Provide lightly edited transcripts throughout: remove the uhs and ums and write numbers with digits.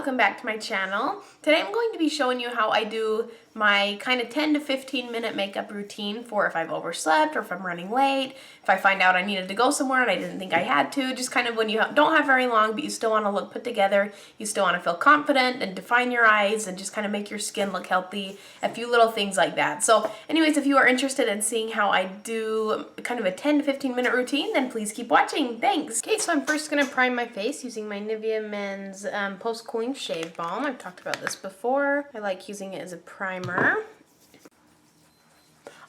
welcome back to my channel. Today I'm going to be showing you how I do my kind of 10 to 15 minute makeup routine for if I've overslept or if I'm running late, if I find out I needed to go somewhere and I didn't think I had to, just kind of when you don't have very long but you still want to look put together, you still want to feel confident and define your eyes and just kind of make your skin look healthy, a few little things like that. So anyways, if you are interested in seeing how I do kind of a 10 to 15 minute routine, then please keep watching. Thanks. Okay, so I'm first going to prime my face using my Nivea Men's Post-Cooling Shave Balm. I've talked about this before. I like using it as a primer.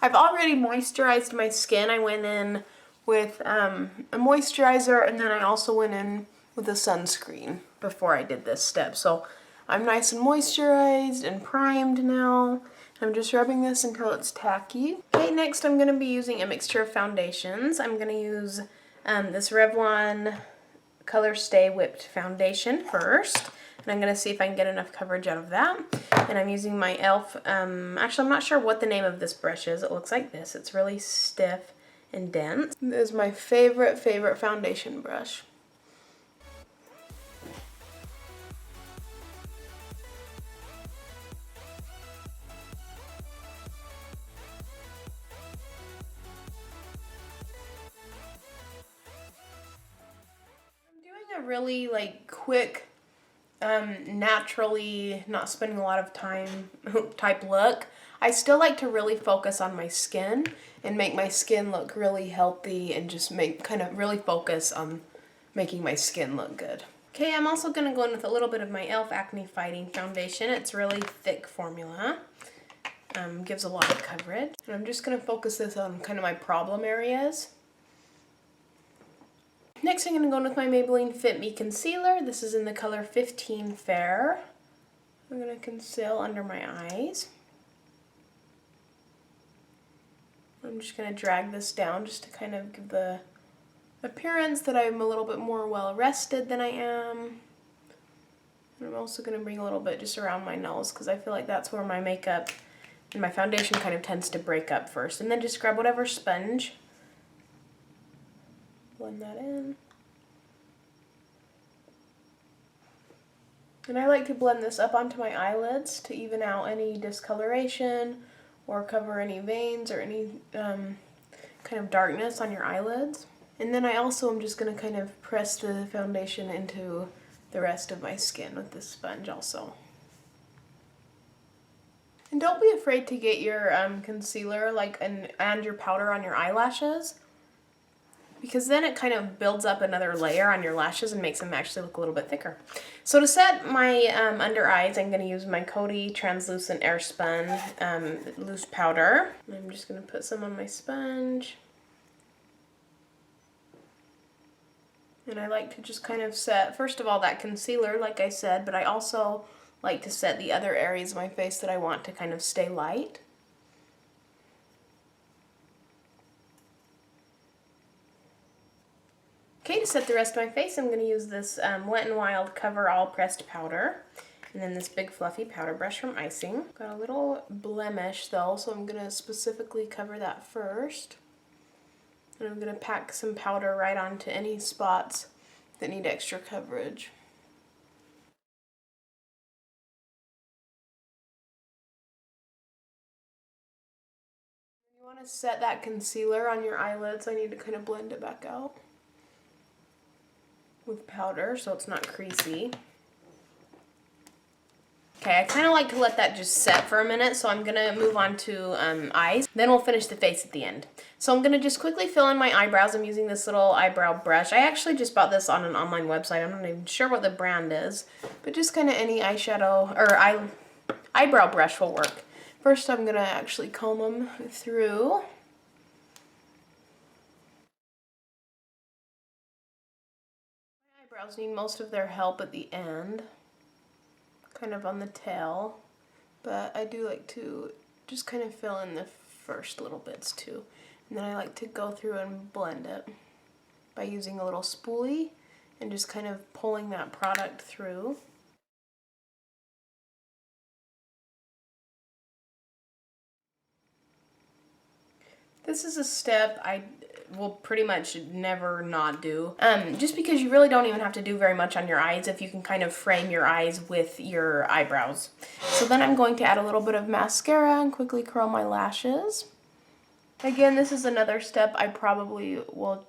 I've already moisturized my skin. I went in with a moisturizer and then I also went in with a sunscreen before I did this step. So I'm nice and moisturized and primed now. I'm just rubbing this until it's tacky. Okay, next I'm going to be using a mixture of foundations. I'm going to use this Revlon Color Stay Whipped Foundation first. And I'm going to see if I can get enough coverage out of that. And I'm using my e.l.f. Actually, I'm not sure what the name of this brush is. It looks like this. It's really stiff and dense. This is my favorite foundation brush. I'm doing a really quick, naturally not spending a lot of time type look. I still like to really focus on my skin and make my skin look really healthy and just really focus on making my skin look good. Okay, I'm also going to go in with a little bit of my e.l.f. Acne Fighting Foundation. It's really thick formula. Gives a lot of coverage. And I'm just going to focus this on kind of my problem areas. Next, I'm going to go in with my Maybelline Fit Me Concealer. This is in the color 15 Fair. I'm going to conceal under my eyes. I'm just going to drag this down just to kind of give the appearance that I'm a little bit more well rested than I am. And I'm also going to bring a little bit just around my nose because I feel like that's where my makeup and my foundation kind of tends to break up first. And then just grab whatever sponge. Blend that in. And I like to blend this up onto my eyelids to even out any discoloration or cover any veins or any kind of darkness on your eyelids. And then I also am just going to kind of press the foundation into the rest of my skin with this sponge also. And don't be afraid to get your concealer and your powder on your eyelashes, because then it kind of builds up another layer on your lashes and makes them actually look a little bit thicker. So to set my under eyes, I'm going to use my Coty Translucent Airspun Loose Powder. I'm just going to put some on my sponge. And I like to just kind of set, first of all, that concealer, like I said, but I also like to set the other areas of my face that I want to kind of stay light. Okay, to set the rest of my face, I'm going to use this Wet n Wild Cover All Pressed Powder. And then this big fluffy powder brush from Icing. Got a little blemish though, so I'm going to specifically cover that first. And I'm going to pack some powder right onto any spots that need extra coverage. You want to set that concealer on your eyelids. I need to kind of blend it back out with powder so it's not creasy. Okay, I kind of like to let that just set for a minute, so I'm going to move on to eyes. Then we'll finish the face at the end. So I'm going to just quickly fill in my eyebrows. I'm using this little eyebrow brush. I actually just bought this on an online website. I'm not even sure what the brand is, but just kind of any eyeshadow or eyebrow brush will work. First, I'm going to actually comb them through. Eyebrows need most of their help at the end, kind of on the tail, but I do like to just kind of fill in the first little bits too. And then I like to go through and blend it by using a little spoolie and just kind of pulling that product through. This is a step I will pretty much never not do. Just because you really don't even have to do very much on your eyes if you can kind of frame your eyes with your eyebrows. So then I'm going to add a little bit of mascara and quickly curl my lashes. Again, this is another step I probably will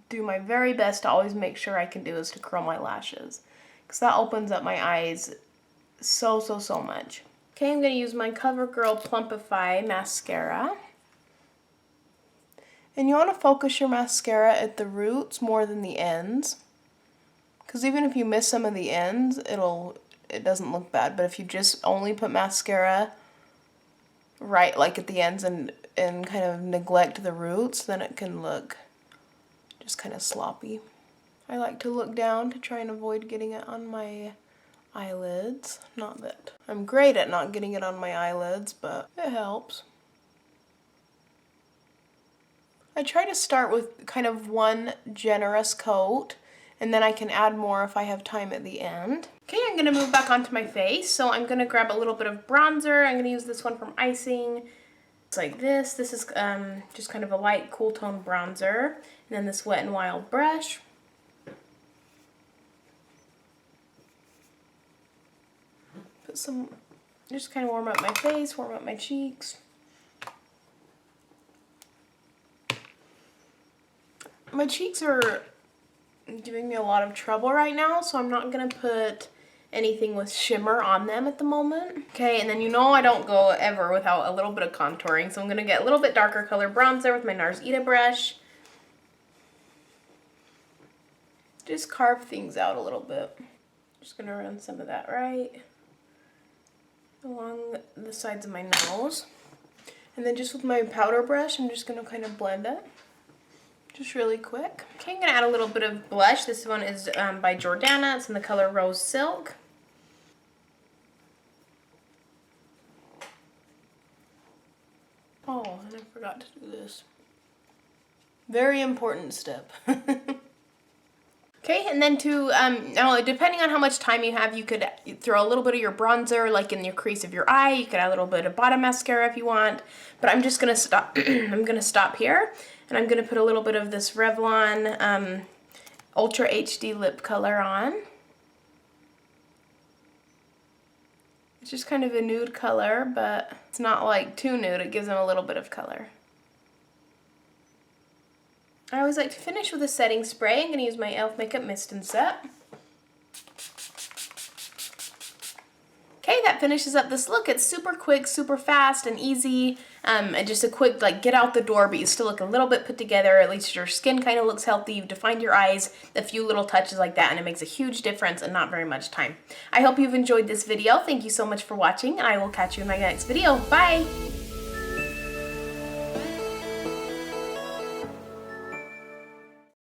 do my very best to always make sure I can do, is to curl my lashes, because that opens up my eyes so much. Okay, I'm going to use my CoverGirl Plumpify mascara. And you want to focus your mascara at the roots more than the ends, because even if you miss some of the ends, it doesn't look bad. But if you just only put mascara right like at the ends and kind of neglect the roots, then it can look just kind of sloppy. I like to look down to try and avoid getting it on my eyelids. Not that I'm great at not getting it on my eyelids, but it helps. I try to start with kind of one generous coat, and then I can add more if I have time at the end. Okay, I'm going to move back onto my face. So I'm going to grab a little bit of bronzer. I'm going to use this one from Icing. It's like this. This is just kind of a light cool tone bronzer. And then this Wet n Wild brush. Put some, just kind of warm up my face, warm up my cheeks. My cheeks are giving me a lot of trouble right now, so I'm not going to put anything with shimmer on them at the moment. Okay, and then you know I don't go ever without a little bit of contouring, so I'm going to get a little bit darker color bronzer with my NARS Ita brush. Just carve things out a little bit. Just going to run some of that right along the sides of my nose. And then just with my powder brush, I'm just going to kind of blend it. Just really quick. Okay, I'm going to add a little bit of blush. This one is by Jordana. It's in the color Rose Silk. Oh, and I forgot to do this. Very important step. Okay, and then now depending on how much time you have, you could throw a little bit of your bronzer like in your crease of your eye. You could add a little bit of bottom mascara if you want. But I'm just going to stop. I'm going to stop here. And I'm going to put a little bit of this Revlon Ultra HD lip color on. It's just kind of a nude color, but it's not like too nude. It gives them a little bit of color. I always like to finish with a setting spray. I'm going to use my e.l.f. Makeup Mist and Set. Okay, that finishes up this look. It's super quick, super fast and easy, and just a quick like get out the door, but you still look a little bit put together. At least your skin kind of looks healthy. You've defined your eyes, a few little touches like that, and it makes a huge difference in not very much time. I hope you've enjoyed this video. Thank you so much for watching, and I will catch you in my next video. Bye!